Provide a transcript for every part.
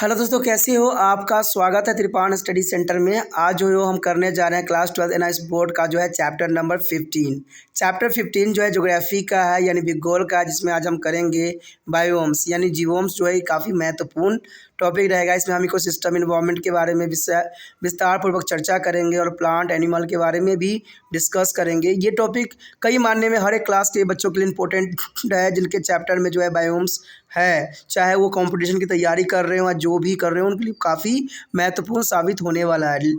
Hello दोस्तों, कैसे हो? आपका स्वागत है त्रिपाण स्टडी सेंटर में। आज जो हम करने जा रहे हैं क्लास 12 एनआईएस बोर्ड का जो है चैप्टर नंबर 15। चैप्टर 15 जो है ज्योग्राफी का है यानी भूगोल का है, जिसमें आज हम करेंगे बायोम्स यानी जीवोम्स। जो है काफ़ी महत्वपूर्ण टॉपिक रहेगा। इसमें हम इकोसिस्टम इन्वायरमेंट के बारे में विस्तार पूर्वक चर्चा करेंगे और प्लांट एनिमल के बारे में भी डिस्कस करेंगे। ये टॉपिक कई मायने में हर एक क्लास के बच्चों के लिए इम्पोर्टेंट है, जिनके चैप्टर में जो है बायोम्स है, चाहे वो कंपटीशन की तैयारी कर रहे हो या जो भी कर रहे हो, उनके लिए काफ़ी महत्वपूर्ण साबित होने वाला है।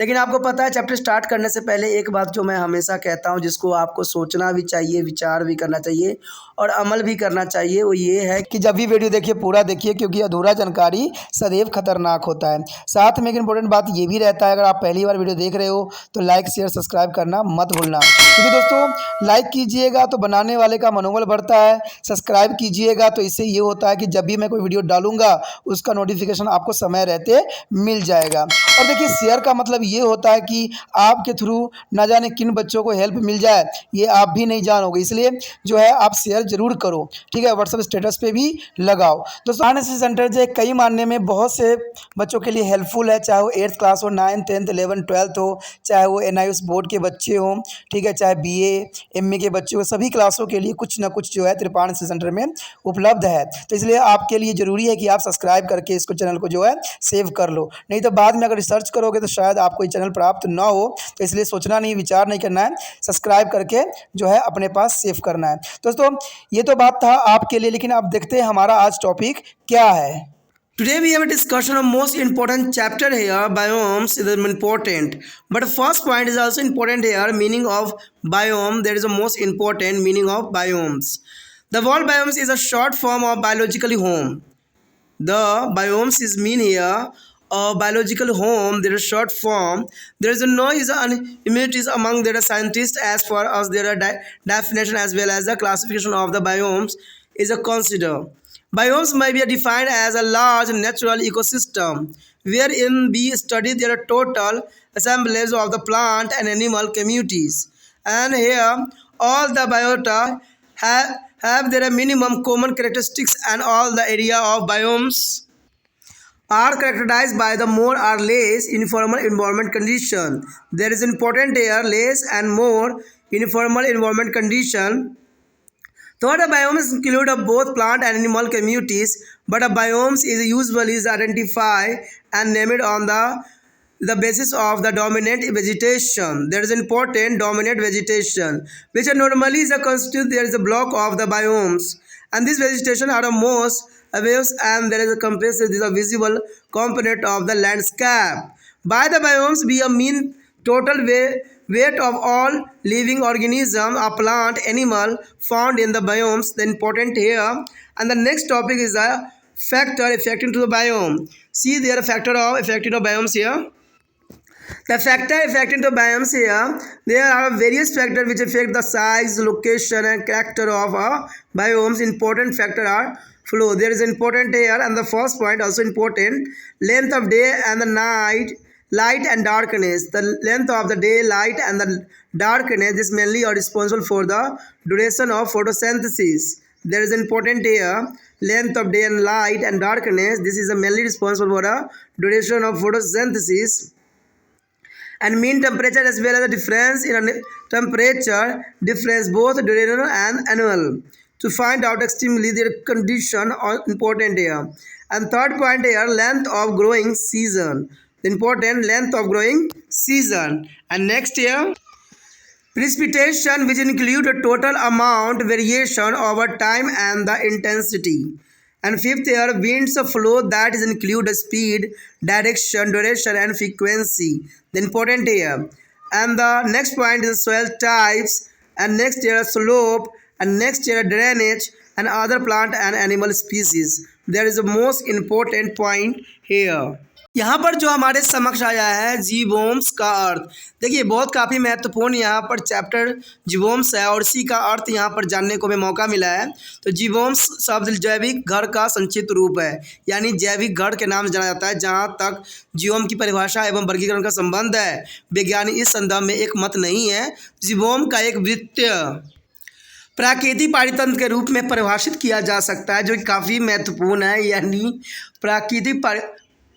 लेकिन आपको पता है, चैप्टर स्टार्ट करने से पहले एक बात जो मैं हमेशा कहता हूँ, जिसको आपको सोचना भी चाहिए, विचार भी करना चाहिए और अमल भी करना चाहिए, वो ये है कि जब भी वीडियो देखिए पूरा देखिए, क्योंकि अधूरा जानकारी सदैव खतरनाक होता है। साथ में एक इम्पोर्टेंट बात ये भी रहता है, अगर आप पहली बार वीडियो देख रहे हो तो लाइक शेयर सब्सक्राइब करना मत भूलना, क्योंकि दोस्तों लाइक कीजिएगा तो बनाने वाले का मनोबल बढ़ता है, सब्सक्राइब कीजिएगा तो इससे ये होता है कि जब भी मैं कोई वीडियो डालूंगा उसका नोटिफिकेशन आपको समय रहते मिल जाएगा। और देखिए, शेयर का मतलब ये होता है कि आपके थ्रू ना जाने किन बच्चों को हेल्प मिल जाए, ये आप भी नहीं जानोगे, इसलिए जो है आप शेयर जरूर करो, ठीक है। व्हाट्सएप स्टेटस पे भी लगाओ। दोस्तों एनआईएस सेंटर जो है कई मानने में बहुत से बच्चों के लिए हेल्पफुल है, चाहे वो 8th क्लास हो, 9th 10th 11th 12th हो, चाहे वो एनआईएस बोर्ड के बच्चे हों, ठीक है, चाहे बीए एमए के बच्चे हो, सभी क्लासों के लिए कुछ ना कुछ जो है त्रिपाण सेंटर में उपलब्ध है। तो इसलिए आपके लिए ज़रूरी है कि आप सब्सक्राइब करके इसको चैनल को जो है सेव कर लो, नहीं तो बाद में अगर रिसर्च करोगे तो शायद आपको ये चैनल प्राप्त ना हो। तो इसलिए सोचना नहीं, विचार नहीं करना है, सब्सक्राइब करके जो है अपने पास सेव करना है। दोस्तों ये तो बात था आपके लिए, लेकिन आप देखते हैं हमारा आज टॉपिक क्या है। Today we have a discussion of most important chapter here. Biomes is important, but first point is also important here. Meaning of biome. There is a most important meaning of biomes. The word biomes is a short form of biologically home. The biomes is mean here a biological home. There is short form. There is a noise and immunities among their scientists. As far as their definition as well as the classification of the biomes is a consider. Biomes may be defined as a large natural ecosystem wherein we study their total assemblage of the plant and animal communities. And here all the biota have their minimum common characteristics, and all the area of biomes are characterized by the more or less informal environment condition. There is important here less and more informal environment condition. Third, a biomes include both plant and animal communities, but a biomes is usually identified and named on the basis of the dominant vegetation. There is important dominant vegetation, which normally is a constitute. There is a block of the biomes, and this vegetation are the most waves, and there is a compass. This is a visible component of the landscape. By the biomes, we mean total weight of all living organism, a plant, animal found in the biomes. The important here, and the next topic is a factor affecting to the biome. See there a factor of affecting the biomes here. The factor affecting the biomes here, there are various factors which affect the size, location and character of a biomes. Important factor are flow. There is important here, and the first point also important, length of day and the night, light and darkness. The length of the day, light and the darkness is mainly are responsible for the duration of photosynthesis. There is important here, length of day and light and darkness. This is mainly responsible for the duration of photosynthesis. And mean temperature as well as the difference in a temperature difference both diurnal and annual. To find out extremely their condition are important here. And third point here, length of growing season. The important length of growing season. And next here, precipitation, which include a total amount variation over time and the intensity. And fifth here, winds of flow, that is include the speed, direction, duration and frequency. The important here. And the next point is soil types, and next here slope, and next here drainage and other plant and animal species. There is the most important point here. यहाँ पर जो हमारे समक्ष आया है जीवोम्स का अर्थ, देखिए बहुत काफ़ी महत्वपूर्ण यहाँ पर चैप्टर जीवोम्स है और इसी का अर्थ यहाँ पर जानने को हमें मौका मिला है। तो जीवोम्स शब्द जैविक घर का संक्षिप्त रूप है, यानी जैविक घर के नाम से जाना जाता है। जहाँ तक जीवोम की परिभाषा एवं वर्गीकरण का संबंध है, वैज्ञानिक इस संदर्भ में एक मत नहीं है। जीवोम का एक वृत्तीय प्राकृतिक पारितंत्र के रूप में परिभाषित किया जा सकता है, जो कि काफ़ी महत्वपूर्ण है। यानी प्राकृतिक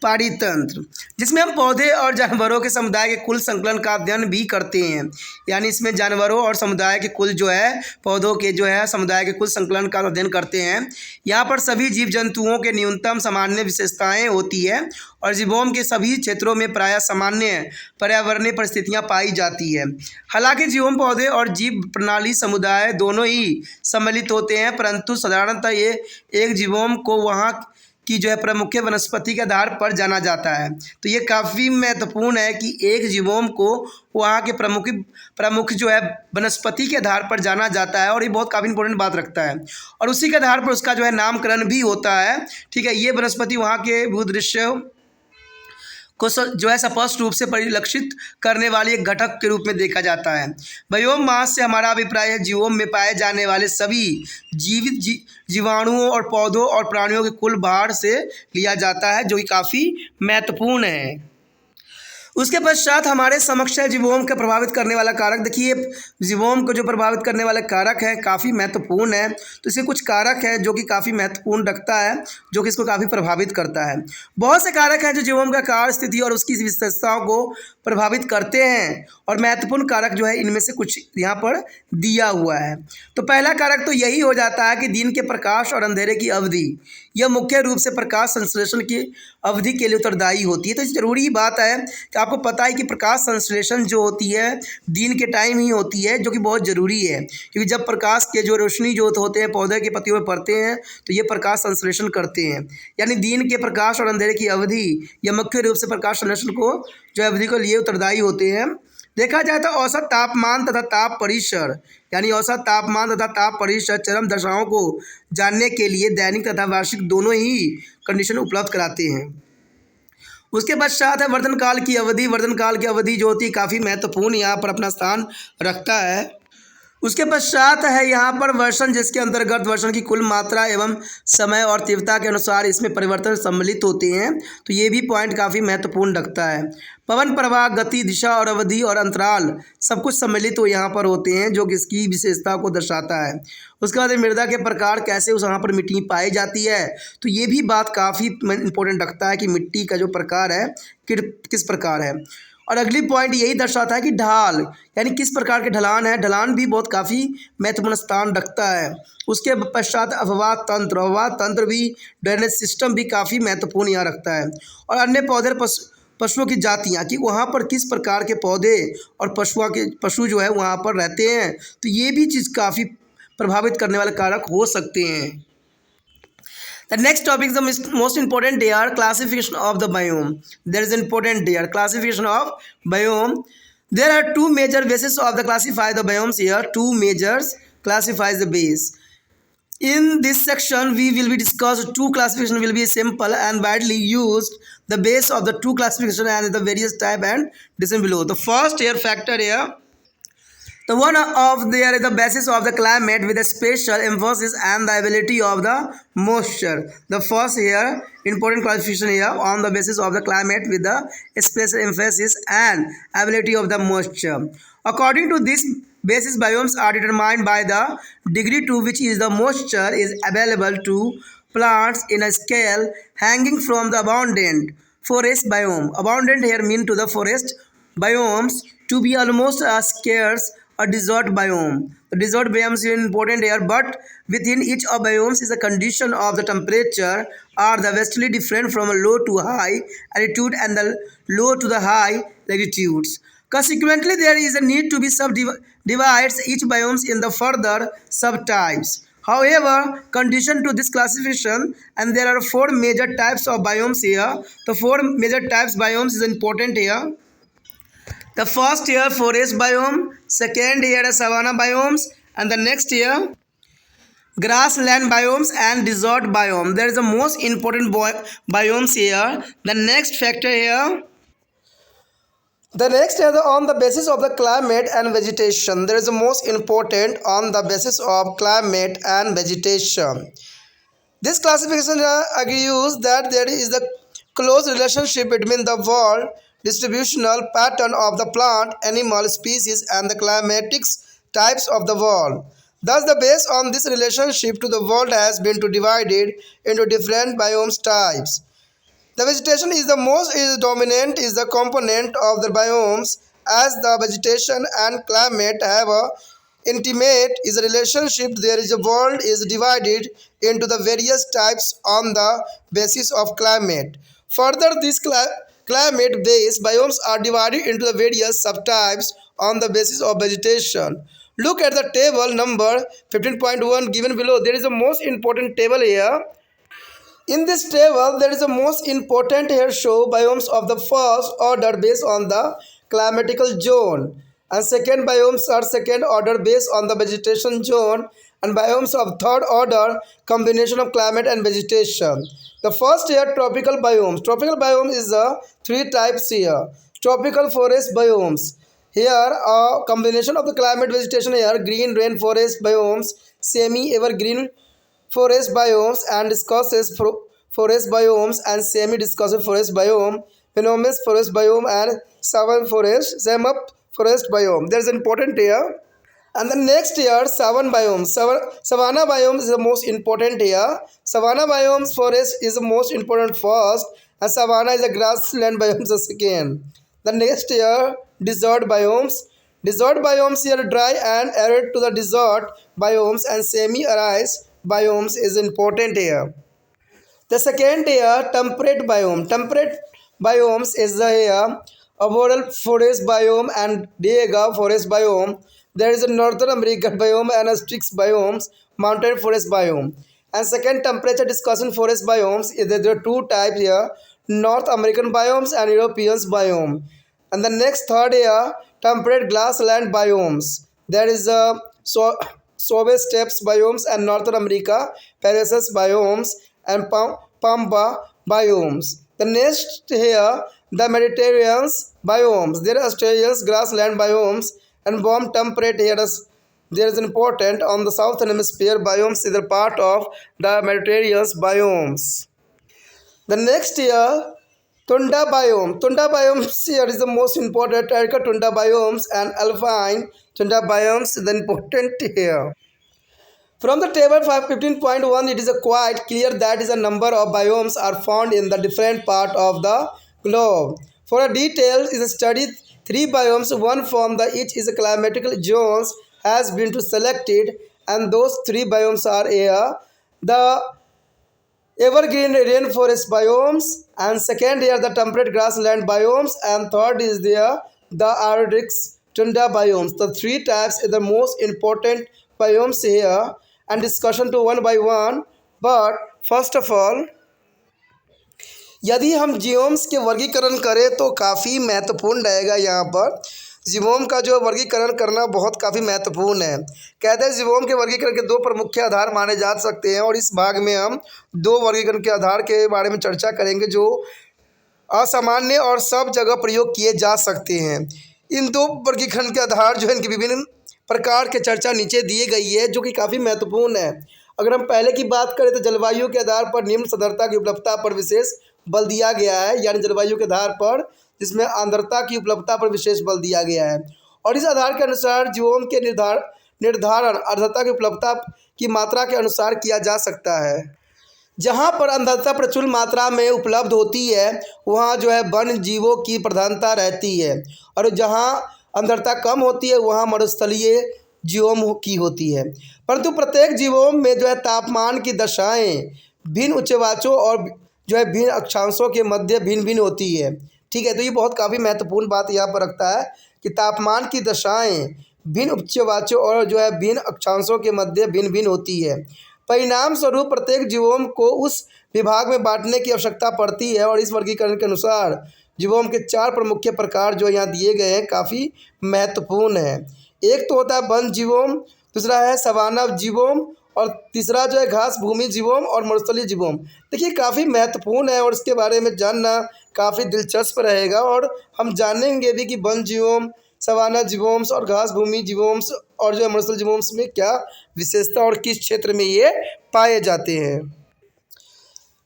पारितंत्र, जिसमें हम पौधे और जानवरों के समुदाय के कुल संकलन का अध्ययन भी करते हैं। यानी इसमें जानवरों और समुदाय के कुल जो है, पौधों के जो है समुदाय के कुल संकलन का अध्ययन करते हैं। यहाँ पर सभी जीव जंतुओं के न्यूनतम सामान्य विशेषताएं होती है और जीवों के सभी क्षेत्रों में प्रायः सामान्य पर्यावरणीय परिस्थितियाँ पाई जाती है। हालांकि जीवों, पौधे और जीव प्रणाली समुदाय दोनों ही सम्मिलित होते हैं, परंतु साधारणतः ये एक जीवों को वहाँ की जो है प्रमुख वनस्पति के आधार पर जाना जाता है। तो ये काफ़ी महत्वपूर्ण है कि एक जीवों को वहाँ के प्रमुख जो है वनस्पति के आधार पर जाना जाता है, और ये बहुत काफ़ी इंपॉर्टेंट बात रखता है। और उसी के आधार पर उसका जो है नामकरण भी होता है। ठीक है, ये वनस्पति वहाँ के भूदृश्य को जो है स्पष्ट रूप से परिलक्षित करने वाली एक घटक के रूप में देखा जाता है। बायोम मास से हमारा अभिप्राय है जीवों में पाए जाने वाले सभी जीवित जीवाणुओं और पौधों और प्राणियों के कुल भार से लिया जाता है, जो कि काफ़ी महत्वपूर्ण है। उसके पश्चात हमारे समक्ष है जीवों को प्रभावित करने वाला कारक। देखिए, जीवों को जो प्रभावित करने वाला कारक है काफ़ी महत्वपूर्ण है। तो इसके कुछ कारक है जो कि काफ़ी महत्वपूर्ण रखता है, जो कि इसको काफ़ी प्रभावित करता है। बहुत से कारक हैं जो जीवों का कार्य, स्थिति और उसकी विशेषताओं को प्रभावित करते हैं, और महत्वपूर्ण कारक जो है इनमें से कुछ यहाँ पर दिया हुआ है। तो पहला कारक तो यही हो जाता है कि दिन के प्रकाश और अंधेरे की अवधि, यह मुख्य रूप से प्रकाश संश्लेषण की अवधि के लिए उत्तरदायी होती है। तो ज़रूरी बात है कि आपको पता है कि प्रकाश संश्लेषण जो होती है दिन के टाइम ही होती है, जो कि बहुत ज़रूरी है, क्योंकि जब प्रकाश के जो रोशनी जो होते हैं पौधे के पत्तियों में पड़ते हैं तो ये प्रकाश संश्लेषण करते हैं। यानी दिन के प्रकाश और अंधेरे की अवधि, यह मुख्य रूप से प्रकाश संश्लेषण को जो अवधि को लिए उत्तरदायी होते हैं। देखा जाए तो औसत तापमान तथा ताप परिसर, यानी औसत तापमान तथा ताप परिसर चरम दशाओं को जानने के लिए दैनिक तथा वार्षिक दोनों ही कंडीशन उपलब्ध कराते हैं। उसके पश्चात है वर्धन काल की अवधि। वर्धन काल की अवधि जो होती है काफ़ी महत्वपूर्ण यहाँ पर अपना स्थान रखता है। उसके पश्चात है यहाँ पर वर्षण, जिसके अंतर्गत वर्षण की कुल मात्रा एवं समय और तीव्रता के अनुसार इसमें परिवर्तन सम्मिलित होते हैं। तो ये भी पॉइंट काफ़ी महत्वपूर्ण रखता है। पवन प्रवाह, गति, दिशा और अवधि और अंतराल सब कुछ सम्मिलित यहाँ पर होते हैं, जो कि इसकी विशेषता को दर्शाता है। उसके बाद मृदा के प्रकार, कैसे उस वहाँ पर मिट्टी पाई जाती है, तो ये भी बात काफ़ी इंपॉर्टेंट रखता है कि मिट्टी का जो प्रकार है किस प्रकार है। और अगली पॉइंट यही दर्शाता है कि ढाल, यानी किस प्रकार के ढलान है। ढलान भी बहुत काफ़ी महत्वपूर्ण स्थान रखता है। उसके पश्चात अफवाह तंत्र, अफवाह तंत्र भी, ड्रेनेज सिस्टम भी काफ़ी महत्वपूर्ण यहाँ रखता है। और अन्य पौधे पशुओं की जातियाँ, कि वहाँ पर किस प्रकार के पौधे और पशु जो है वहाँ पर रहते हैं, तो ये भी चीज़ काफ़ी प्रभावित करने वाले कारक हो सकते हैं। The next topic is the most important here, classification of the biome. There is important here, classification of biome. There are two major bases of the classify the biomes here. Two measures classifies the base. In this section, we will be discussed two classification will be simple and widely used. The base of the two classification and the various type and description below. The first here factor here. The one of there is the basis of the climate with a special emphasis and the ability of the moisture. The first here important classification here on the basis of the climate with the special emphasis and ability of the moisture. According to this basis, biomes are determined by the degree to which is the moisture is available to plants in a scale hanging from the abundant forest biome. Abundant here mean to the forest biomes to be almost as scarce a desert biome. The desert biomes is important here, but within each of biomes is a condition of the temperature are the vastly different from a low to high altitude and the low to the high latitudes. Consequently, there is a need to be subdivides each biomes in the further subtypes. However, condition to this classification, and there are four major types of biomes here. The four major types biomes is important here. The first here forest biome, second here savanna biomes, and the next here grassland biomes and desert biome. There is the most important biomes here. The next factor here. The next is on the basis of the climate and vegetation. There is the most important on the basis of climate and vegetation. This classification argues that there is the close relationship between the world distributional pattern of the plant, animal species and the climatic types of the world. Thus, the base on this relationship to the world has been to divided into different biomes types. The vegetation is the most is dominant is the component of the biomes as the vegetation and climate have a intimate is a relationship. There is a world is divided into the various types on the basis of climate. Further, these climate based biomes are divided into the various subtypes on the basis of vegetation. Look at the table number 15.1 given below. There is a most important table here. In this table, there is the most important here show biomes of the first order based on the climatical zone, and second biomes are second order based on the vegetation zone, and biomes of third order combination of climate and vegetation. The first here tropical biomes. Tropical biome is the three types here. Tropical forest biomes. Here a combination of the climate vegetation here green rainforest biomes, semi evergreen forest biomes and discusses forest biomes and semi-discussive forest biome, venomous forest biome and savanna forest biome. There's important here. And the next here, savanna biomes. Savanna biome is the most important here. Savanna biomes forest is the most important first, and savanna is a grassland biomes the second. The next here, desert biomes. Desert biomes here dry and arid to the desert biomes and semi-arid biomes is important here. The second here, temperate biome. Temperate biomes is the here arboreal forest biome and taiga forest biome. There is a Northern American biome and a Strix biomes, mountain forest biome. And second temperature discussion forest biomes is there are two types here, North American biomes and European biome. And the next third here, temperate grassland biomes. There is a Sobe steppes biomes and Northern America, Parises biomes and Pampa biomes. The next here, the Mediterranean biomes. There are Australian grassland biomes and warm temperate here. There is important on the southern hemisphere biomes is a part of the Mediterranean biomes. The next here, Tundra biome. Tundra biomes here is the most important. Terracotta tundra biomes and alpine tundra biomes is the important here. From the table 15.1, it is quite clear that is a number of biomes are found in the different part of the globe. For a detail is studied three biomes, one from the each is a climatical zones has been to selected, and those three biomes are here. The evergreen rainforest biomes, and second here the temperate grassland biomes, and third is there the Arctic tundra biomes. The three types are the most important biomes here, and discussion to one by one. But first of all, यदि हम जीवोम्स के वर्गीकरण करें तो काफ़ी महत्वपूर्ण रहेगा। यहाँ पर जीवोम का जो वर्गीकरण करना बहुत काफ़ी महत्वपूर्ण है। कहते हैं जीवोम के वर्गीकरण के दो प्रमुख आधार माने जा सकते हैं, और इस भाग में हम दो वर्गीकरण के आधार के बारे में चर्चा करेंगे जो असामान्य और सब जगह प्रयोग किए जा सकते हैं। इन दो वर्गीकरण के आधार जो है इनकी विभिन्न प्रकार के चर्चा नीचे दिए गई है जो कि काफ़ी महत्वपूर्ण है। अगर हम पहले की बात करें तो जलवायु के आधार पर निम्न सदरता की उपलब्धता पर विशेष बल दिया गया है, यानी जलवायु के आधार पर जिसमें आर्द्रता की उपलब्धता पर विशेष बल दिया गया है। और इस आधार के अनुसार जीवों के निर्धारण आर्द्रता की उपलब्धता की मात्रा के अनुसार किया जा सकता है। जहाँ पर आर्द्रता प्रचुर मात्रा में उपलब्ध होती है वहाँ जो है वन जीवों की प्रधानता रहती है, और जहाँ आर्द्रता कम होती है वहाँ मरुस्थलीय जीवों की होती है। परंतु प्रत्येक जीवों में जो है तापमान की दशाएं भिन्न उच्चवाचों और जो है भिन्न अक्षांशों के मध्य भिन्न भिन्न होती है। ठीक है, तो ये बहुत काफ़ी महत्वपूर्ण बात यहाँ पर रखता है कि तापमान की दशाएं भिन्न उच्चवाचों और जो है भिन्न अक्षांशों के मध्य भिन्न भिन्न होती है। परिणाम स्वरूप प्रत्येक जीवों को उस विभाग में बांटने की आवश्यकता पड़ती है, और इस वर्गीकरण के अनुसार जीवों के चार प्रमुख प्रकार जो यहाँ दिए गए हैं काफ़ी महत्वपूर्ण है। एक तो होता है वन जीवों, दूसरा है सवाना जीवों, और तीसरा जो है घास भूमि जीवों और मरुस्थलीय जीवों। देखिए काफ़ी महत्वपूर्ण है और इसके बारे में जानना काफ़ी दिलचस्प रहेगा, और हम जानेंगे भी कि वन जीवों, सवाना जीवोम्स और घास भूमि जीवोम्स और जो है मरुस्थलीय जीवोम्स में क्या विशेषता और किस क्षेत्र में ये पाए जाते हैं।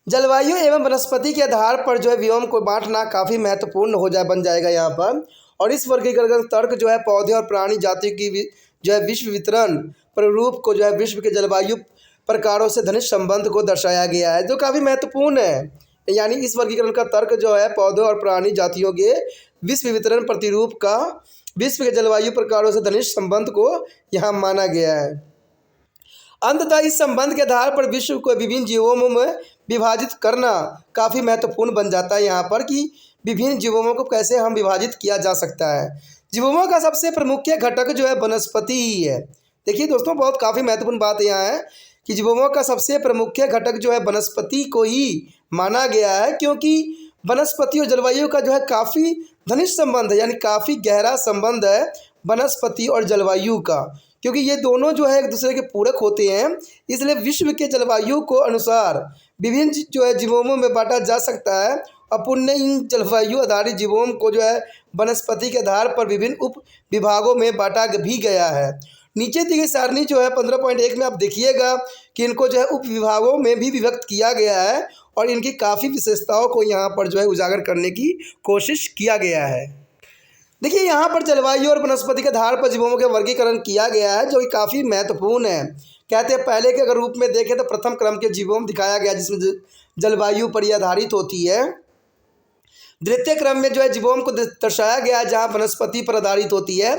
जलवायु एवं वनस्पति के आधार पर जो है व्योम को बांटना काफ़ी महत्वपूर्ण बन जाएगा यहाँ पर। और इस वर्गीकरण तर्क जो है पौधे और प्राणी जाति की जो है विश्व वितरण प्रारूप को जो है विश्व के जलवायु प्रकारों से घनिष्ठ संबंध को दर्शाया गया है, जो काफ़ी महत्वपूर्ण है। यानी इस वर्गीकरण का तर्क जो है पौधों और प्राणी जातियों के विश्व वितरण प्रतिरूप का विश्व के जलवायु प्रकारों से घनिष्ठ संबंध को यहाँ माना गया है। अंततः इस संबंध के आधार पर विश्व को विभिन्न जीवों में विभाजित करना काफ़ी महत्वपूर्ण बन जाता है यहाँ पर कि विभिन्न जीवों को कैसे हम विभाजित किया जा सकता है। जीवों का सबसे प्रमुख घटक जो है वनस्पति ही है। देखिए दोस्तों, बहुत काफ़ी महत्वपूर्ण बात यहाँ है कि जीवों का सबसे प्रमुख घटक जो है वनस्पति को ही माना गया है, क्योंकि वनस्पति और जलवायु का जो है काफ़ी घनिष्ठ संबंध है, यानी काफ़ी गहरा संबंध है वनस्पति और जलवायु का, क्योंकि ये दोनों जो है एक दूसरे के पूरक होते हैं। इसलिए विश्व के जलवायु को अनुसार विभिन्न जो है जीवों में बांटा जा सकता है और पुण्य इन जलवायु आधारित जीवों को जो है वनस्पति के आधार पर विभिन्न उप विभागों में बांटा भी गया है। नीचे दी गई सारणी जो है 15.1 में आप देखिएगा कि इनको जो है उप विभागों में भी विभक्त किया गया है और इनकी काफ़ी विशेषताओं को यहाँ पर जो है उजागर करने की कोशिश किया गया है। देखिए यहाँ पर जलवायु और वनस्पति के आधार पर जीवों के वर्गीकरण किया गया है, जो कि काफ़ी महत्वपूर्ण है। कहते हैं पहले के अगर रूप में देखें तो प्रथम क्रम के जीवों दिखाया गया जिसमें जलवायु पर आधारित होती है। द्वितीय क्रम में जो है जीवों को दर्शाया गया जहाँ वनस्पति पर आधारित होती है,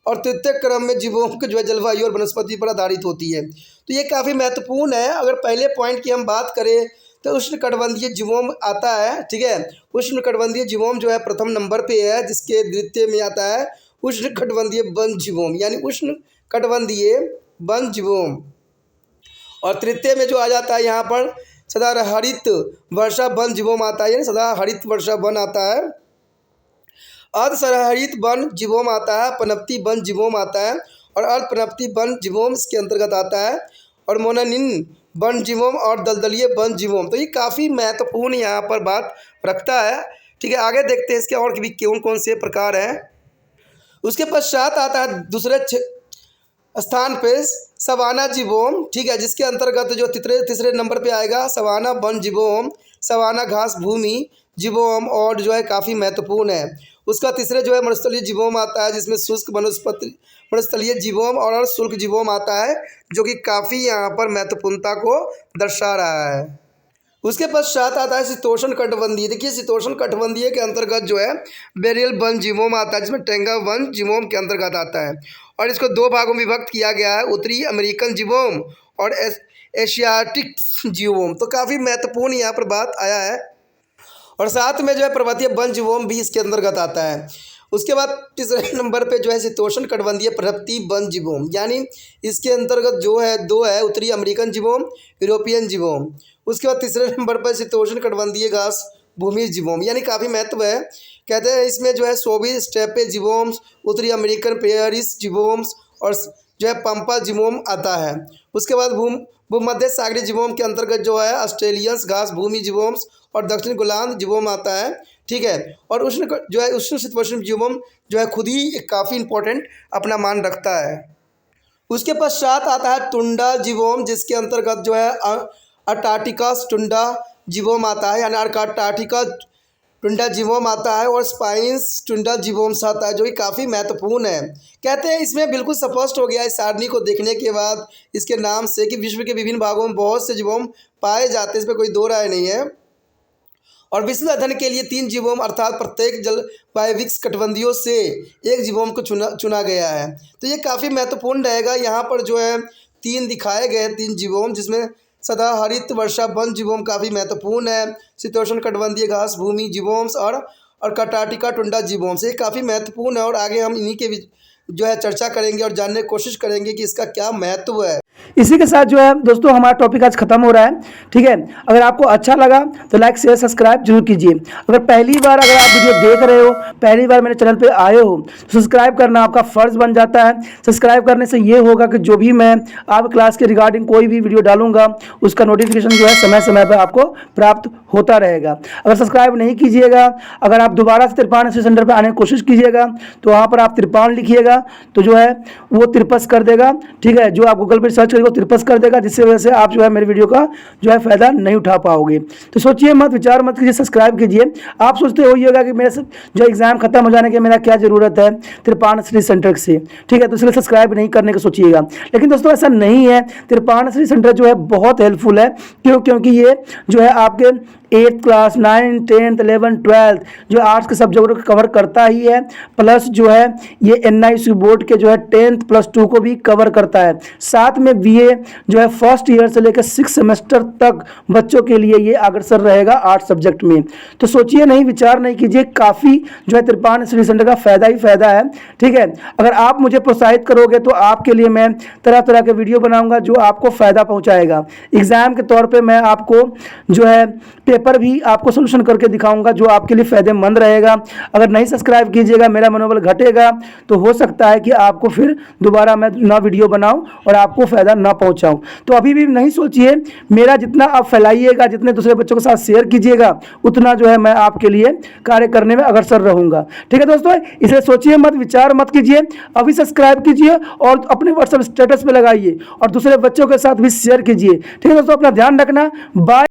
और तृतीय क्रम में जीवों को जो है जलवायु और वनस्पति पर आधारित होती है। तो ये काफ़ी महत्वपूर्ण है। अगर पहले पॉइंट की हम बात करें तो उष्णकटिबंधीय जीवोम आता है, ठीक है। उष्णकटिबंधीय जीवोम जो है प्रथम नंबर पे है, जिसके द्वितीय में आता है उष्णकटिबंधीय वन जीवोम, यानी उष्णकटिबंधीय वन जीवोम, और तृतीय में जो आ जाता है यहाँ पर सदाहरित वर्षा वन जीवोम आता है, यानी सदाहरित वर्षा वन आता है। अर्धसदाहरित वन जीवोम आता है, पनपती वन जीवोम आता है, और अर्धपनपती वन जीवोम इसके अंतर्गत आता है, और मोनानिन वन जीवोम और दलदलीय वन जीवोम। तो ये काफ़ी महत्वपूर्ण यहाँ पर बात रखता है, ठीक है। आगे देखते हैं इसके और भी कौन कौन से प्रकार हैं। उसके पश्चात आता है दूसरे स्थान पे सवाना जीवोम, ठीक है, जिसके अंतर्गत जो तीसरे नंबर पे आएगा सवाना वन जीवोम, सवाना घास भूमि जीवोम, और जो है काफ़ी महत्वपूर्ण है। उसका तीसरे जो है मरुस्थलीय जीवोम आता है, जिसमें शुष्क मरुस्थलीय जीवोम और शुष्क जीवोम आता है, जो कि काफ़ी यहाँ पर महत्वपूर्णता को दर्शा रहा है। उसके पश्चात आता है शीतोष्ण कटिबंधीय। देखिए शीतोष्ण कटिबंधीय के अंतर्गत जो है बेरियल वन जीवोम आता है, जिसमें टेंगा वन जीवोम के अंतर्गत आता है, और इसको दो भागों में विभक्त किया गया है, उत्तरी अमेरिकन जीवोम और एशियाटिक जीवोम। तो काफ़ी महत्वपूर्ण यहाँ पर बात आया है। और साथ में जो है पर्वतीय वन जीवोम भी इसके अंतर्गत आता है। उसके बाद तीसरे नंबर पे जो है शीतोष्ण कटिबंधीय पर्वतीय वन जीवोम, यानी इसके अंतर्गत जो है दो है उत्तरी अमेरिकन जीवोम, यूरोपियन जीवोम। उसके बाद तीसरे नंबर पर शीतोष्ण कटिबंधीय घास भूमि जीवोम, यानी काफ़ी महत्व है। कहते हैं इसमें जो है सोवी स्टेपे जीवोम्स, उत्तरी अमेरिकन पेरिस जीवोम्स और जो है पंपा जीवोम आता है। उसके बाद भूमध्य सागरीय जीवोम के अंतर्गत जो है ऑस्ट्रेलियंस घास भूमि जीवोम्स और दक्षिण गोलार्ध जीवोम आता है, ठीक है। और उष्ण शीतोष्ण जीवोम जो है खुद ही काफ़ी इंपॉर्टेंट अपना मान रखता है। उसके पश्चात आता है टुंडा जीवोम, जिसके अंतर्गत जो है अंटार्कटिका टुंडा जीवोम आता है, यानी अंटार्कटिका टुंडा जीवोम आता है, और स्पाइंस टुंडा जीवोम्स आता है, जो कि काफ़ी महत्वपूर्ण है। कहते हैं इसमें बिल्कुल स्पष्ट हो गया इस सारणी को देखने के बाद इसके नाम से कि विश्व के विभिन्न भागों में बहुत से जीवोम पाए जाते हैं, इसमें कोई दो राय नहीं है। और विश्व अध्ययन के लिए 3 जीवोम अर्थात प्रत्येक जलवायु कटिबंधियों से एक जीवोम को चुना गया है। तो ये काफ़ी महत्वपूर्ण रहेगा। यहाँ पर जो है 3 दिखाए गए हैं, 3 जीवोम, जिसमें सदाहरित वर्षा वन जीवोम काफ़ी महत्वपूर्ण है, शीतोष्ण कटिबंधीय घास भूमि जीवोम्स और अंटार्कटिका टुंडा जीवोम्स, ये काफ़ी महत्वपूर्ण है। और आगे हम इन्हीं के जो है चर्चा करेंगे और जानने की कोशिश करेंगे कि इसका क्या महत्व है। इसी के साथ जो है दोस्तों हमारा टॉपिक आज खत्म हो रहा है, ठीक है। अगर आपको अच्छा लगा तो लाइक शेयर सब्सक्राइब जरूर कीजिए। अगर पहली बार अगर आप वीडियो देख रहे हो, पहली बार मेरे चैनल पे आए हो, तो सब्सक्राइब करना आपका फ़र्ज़ बन जाता है। सब्सक्राइब करने से ये होगा कि जो भी मैं आप क्लास के रिगार्डिंग कोई भी वीडियो डालूंगा उसका नोटिफिकेशन जो है समय समय पर आपको प्राप्त होता रहेगा। अगर सब्सक्राइब नहीं कीजिएगा, अगर आप दोबारा से त्रिपाण सेंटर पर आने की कोशिश कीजिएगा तो वहाँ पर आप त्रिपाण लिखिएगा तो जो है वो त्रिपस कर देगा, ठीक है। जो आप गूगल पर सर्च स्केल को तिरपस कर देगा, जिससे वजह से आप जो है मेरे वीडियो का जो है फ़ायदा नहीं उठा पाओगे। तो सोचिए मत, विचार मत कीजिए, सब्सक्राइब कीजिए। आप सोचते होइएगा कि मेरे जो एग्ज़ाम खत्म हो जाने के मेरा क्या ज़रूरत है तिरपान स्टडी सेंटर से, ठीक है, तो इसलिए सब्सक्राइब नहीं करने को सोचिएगा। लेकिन दोस्तों ऐसा नहीं है, तिरपान स्टडी सेंटर जो है बहुत हेल्पफुल है। क्योंकि ये जो है आपके 8th class, 9th, 10th, 11th, 12th जो आर्ट्स के सब्जेक्ट को कवर करता ही है, प्लस जो है ये NISU बोर्ड के जो है 10th प्लस 2 को भी कवर करता है। साथ में BA जो है फर्स्ट ईयर से लेकर 6 सेमेस्टर तक बच्चों के लिए ये अग्रसर रहेगा आर्ट्स सब्जेक्ट में। तो सोचिए नहीं, विचार नहीं कीजिए, काफ़ी जो है तिरपान स्टडी सेंटर का फ़ायदा ही फ़ायदा है, ठीक है। अगर आप मुझे प्रोत्साहित करोगे तो आपके लिए मैं तरह तरह के वीडियो बनाऊंगा जो आपको फ़ायदा पहुंचाएगा। एग्ज़ाम के तौर पे मैं आपको जो है पेपर भी आपको सोल्यूशन करके दिखाऊंगा जो आपके लिए फ़ायदेमंद रहेगा। अगर नहीं सब्सक्राइब कीजिएगा, मेरा मनोबल घटेगा, तो हो सकता है कि आपको फिर दोबारा मैं ना वीडियो बनाऊं और आपको फ़ायदा ना पहुंचाऊं। तो अभी भी नहीं सोचिए, मेरा जितना आप फैलाइएगा, जितने दूसरे बच्चों के साथ शेयर कीजिएगा, उतना जो है मैं आपके लिए कार्य करने में अग्रसर रहूँगा, ठीक है दोस्तों। इसलिए सोचिए मत, विचार मत कीजिए, अभी सब्सक्राइब कीजिए और अपने व्हाट्सएप स्टेटस पे लगाइए और दूसरे बच्चों के साथ भी शेयर कीजिए, ठीक है दोस्तों। अपना ध्यान रखना, बाय।